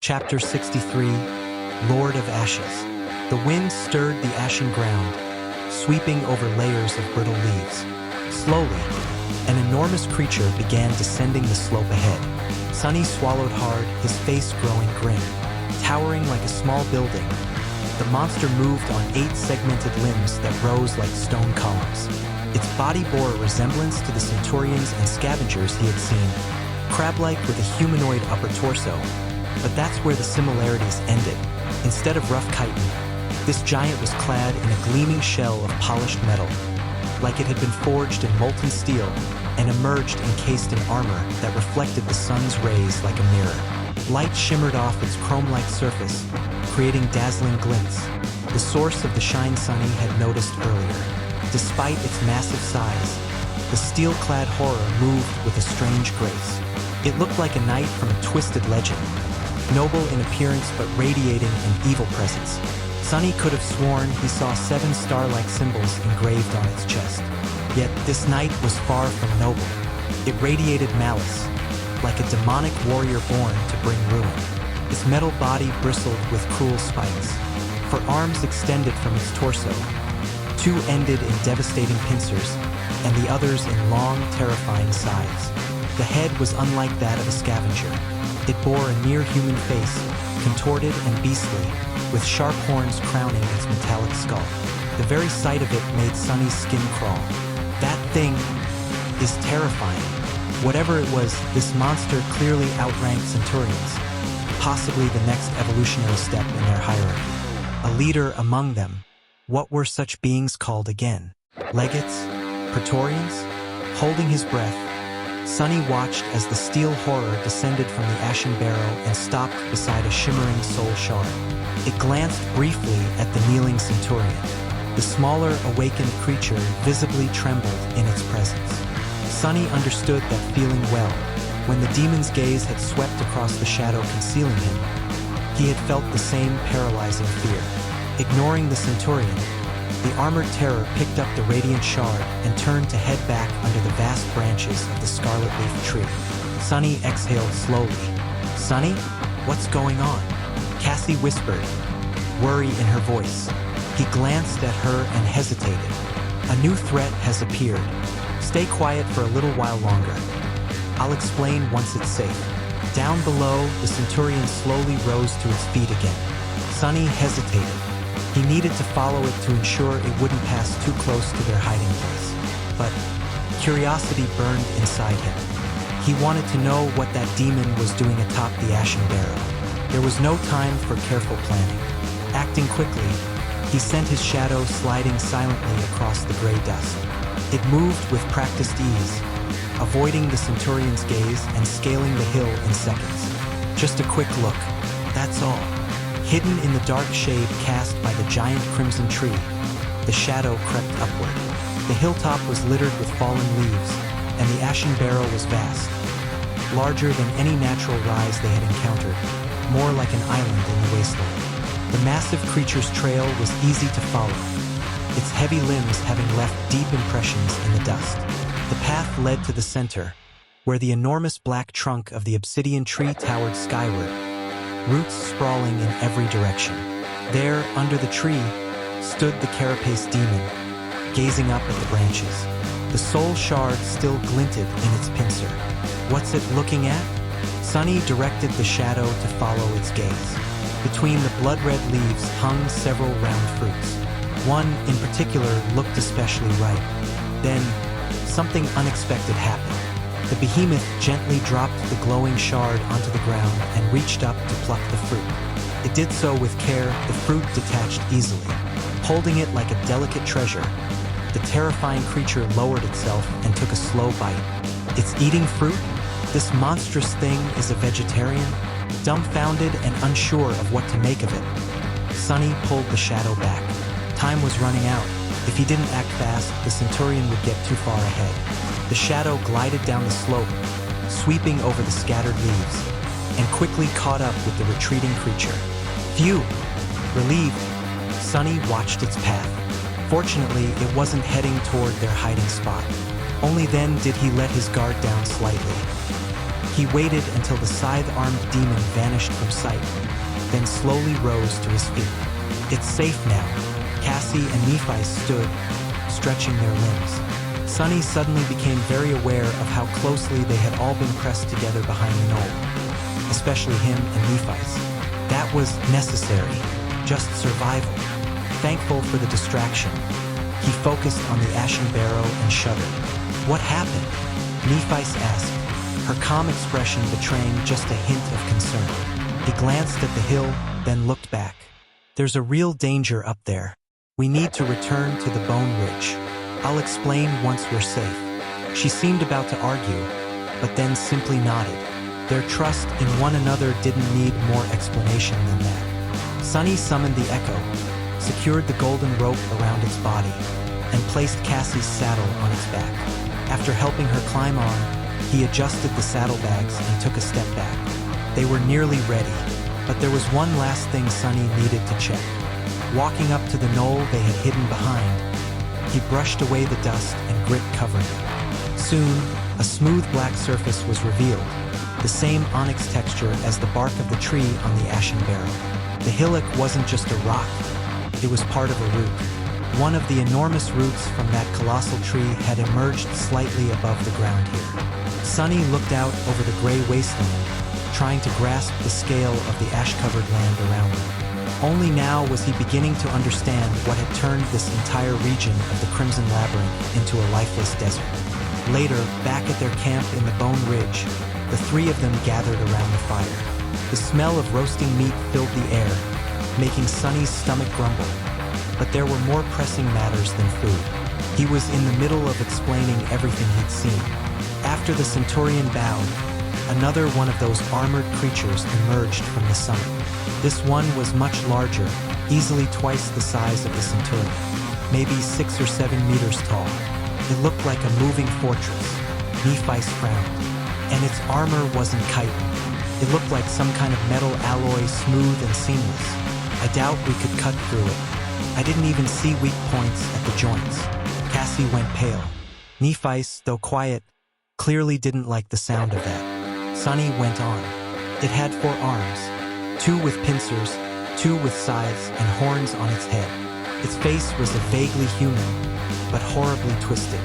Chapter 63, Lord of Ashes. The wind stirred the ashen ground, sweeping over layers of brittle leaves. Slowly, an enormous creature began descending the slope ahead. Sunny swallowed hard, his face growing grim. Towering like a small building, the monster moved on 8 segmented limbs that rose like stone columns. Its body bore a resemblance to the centurions and scavengers he had seen, crab-like with a humanoid upper torso. But that's where the similarities ended. Instead of rough chitin, this giant was clad in a gleaming shell of polished metal, like it had been forged in molten steel and emerged encased in armor that reflected the sun's rays like a mirror. Light shimmered off its chrome-like surface, creating dazzling glints, the source of the shine Sunny had noticed earlier. Despite its massive size, the steel-clad horror moved with a strange grace. It looked like a knight from a twisted legend, noble in appearance but radiating an evil presence. Sunny could have sworn he saw 7 star-like symbols engraved on its chest. Yet this knight was far from noble. It radiated malice, like a demonic warrior born to bring ruin. Its metal body bristled with cruel spikes. For arms extended from its torso, 2 ended in devastating pincers, and the others in long, terrifying sides. The head was unlike that of a scavenger. It bore a near-human face, contorted and beastly, with sharp horns crowning its metallic skull. The very sight of it made Sunny's skin crawl. That thing is terrifying. Whatever it was, this monster clearly outranked centurions, possibly the next evolutionary step in their hierarchy. A leader among them. What were such beings called again? Legates? Praetorians? Holding his breath, Sunny watched as the steel horror descended from the ashen barrow and stopped beside a shimmering soul shard. It glanced briefly at the kneeling centurion. The smaller, awakened creature visibly trembled in its presence. Sunny understood that feeling well. When the demon's gaze had swept across the shadow concealing him, he had felt the same paralyzing fear. Ignoring the centurion, the armored terror picked up the radiant shard and turned to head back under the vast branches of the scarlet leaf tree. Sunny exhaled slowly. "Sunny, what's going on?" Cassie whispered, worry in her voice. He glanced at her and hesitated. "A new threat has appeared. Stay quiet for a little while longer. I'll explain once it's safe." Down below, the centurion slowly rose to its feet again. Sunny hesitated. He needed to follow it to ensure it wouldn't pass too close to their hiding place. But curiosity burned inside him. He wanted to know what that demon was doing atop the ashen barrow. There was no time for careful planning. Acting quickly, he sent his shadow sliding silently across the gray dust. It moved with practiced ease, avoiding the centurion's gaze and scaling the hill in seconds. Just a quick look, that's all. Hidden in the dark shade cast by the giant crimson tree, the shadow crept upward. The hilltop was littered with fallen leaves, and the ashen barrow was vast, larger than any natural rise they had encountered, more like an island in the wasteland. The massive creature's trail was easy to follow, its heavy limbs having left deep impressions in the dust. The path led to the center, where the enormous black trunk of the obsidian tree towered skyward, roots sprawling in every direction. There, under the tree, stood the carapace demon, gazing up at the branches. The soul shard still glinted in its pincer. What's it looking at? Sunny directed the shadow to follow its gaze. Between the blood-red leaves hung several round fruits. One, in particular, looked especially ripe. Then, something unexpected happened. The behemoth gently dropped the glowing shard onto the ground and reached up to pluck the fruit. It did so with care. The fruit detached easily. Holding it like a delicate treasure, the terrifying creature lowered itself and took a slow bite. It's eating fruit? This monstrous thing is a vegetarian? Dumbfounded and unsure of what to make of it, Sunny pulled the shadow back. Time was running out. If he didn't act fast, the centurion would get too far ahead. The shadow glided down the slope, sweeping over the scattered leaves, and quickly caught up with the retreating creature. Phew! Relieved, Sunny watched its path. Fortunately, it wasn't heading toward their hiding spot. Only then did he let his guard down slightly. He waited until the scythe-armed demon vanished from sight, then slowly rose to his feet. "It's safe now." Cassie and Nephi stood, stretching their limbs. Sunny suddenly became very aware of how closely they had all been pressed together behind the knoll, especially him and Nephi's. That was necessary, just survival. Thankful for the distraction, he focused on the ashen barrow and shuddered. "What happened?" Nephi asked, her calm expression betraying just a hint of concern. He glanced at the hill, then looked back. "There's a real danger up there. We need to return to the Bone Ridge. I'll explain once we're safe." She seemed about to argue, but then simply nodded. Their trust in one another didn't need more explanation than that. Sunny summoned the Echo, secured the golden rope around its body, and placed Cassie's saddle on its back. After helping her climb on, he adjusted the saddlebags and took a step back. They were nearly ready, but there was one last thing Sunny needed to check. Walking up to the knoll they had hidden behind, he brushed away the dust and grit covering it. Soon, a smooth black surface was revealed, the same onyx texture as the bark of the tree on the ashen barrow. The hillock wasn't just a rock, it was part of a root. One of the enormous roots from that colossal tree had emerged slightly above the ground here. Sunny looked out over the gray wasteland, trying to grasp the scale of the ash-covered land around him. Only now was he beginning to understand what had turned this entire region of the Crimson Labyrinth into a lifeless desert. Later, back at their camp in the Bone Ridge, the three of them gathered around the fire. The smell of roasting meat filled the air, making Sunny's stomach grumble. But there were more pressing matters than food. He was in the middle of explaining everything he'd seen. After the Centurion bowed, another one of those armored creatures emerged from the summit. This one was much larger, easily twice the size of the Centurion, maybe 6 or 7 meters tall. It looked like a moving fortress. Nephi frowned, and its armor wasn't chitin. It looked like some kind of metal alloy, smooth and seamless. I doubt we could cut through it. I didn't even see weak points at the joints. Cassie went pale. Nephi, though quiet, clearly didn't like the sound of that. Sunny went on. It had 4 arms, 2 with pincers, 2 with scythes and horns on its head. Its face was a vaguely human, but horribly twisted.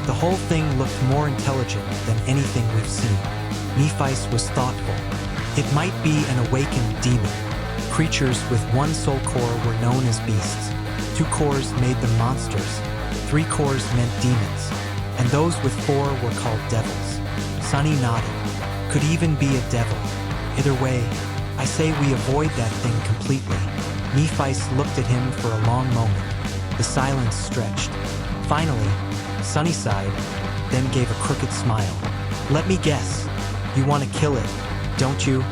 The whole thing looked more intelligent than anything we've seen. Nephi was thoughtful. It might be an awakened demon. Creatures with 1 soul core were known as beasts. 2 cores made them monsters. 3 cores meant demons. And those with 4 were called devils. Sunny nodded. Could even be a devil. Either way, I say we avoid that thing completely. Nephi looked at him for a long moment. The silence stretched. Finally, Sunny sighed, then gave a crooked smile. "Let me guess. You want to kill it, don't you?"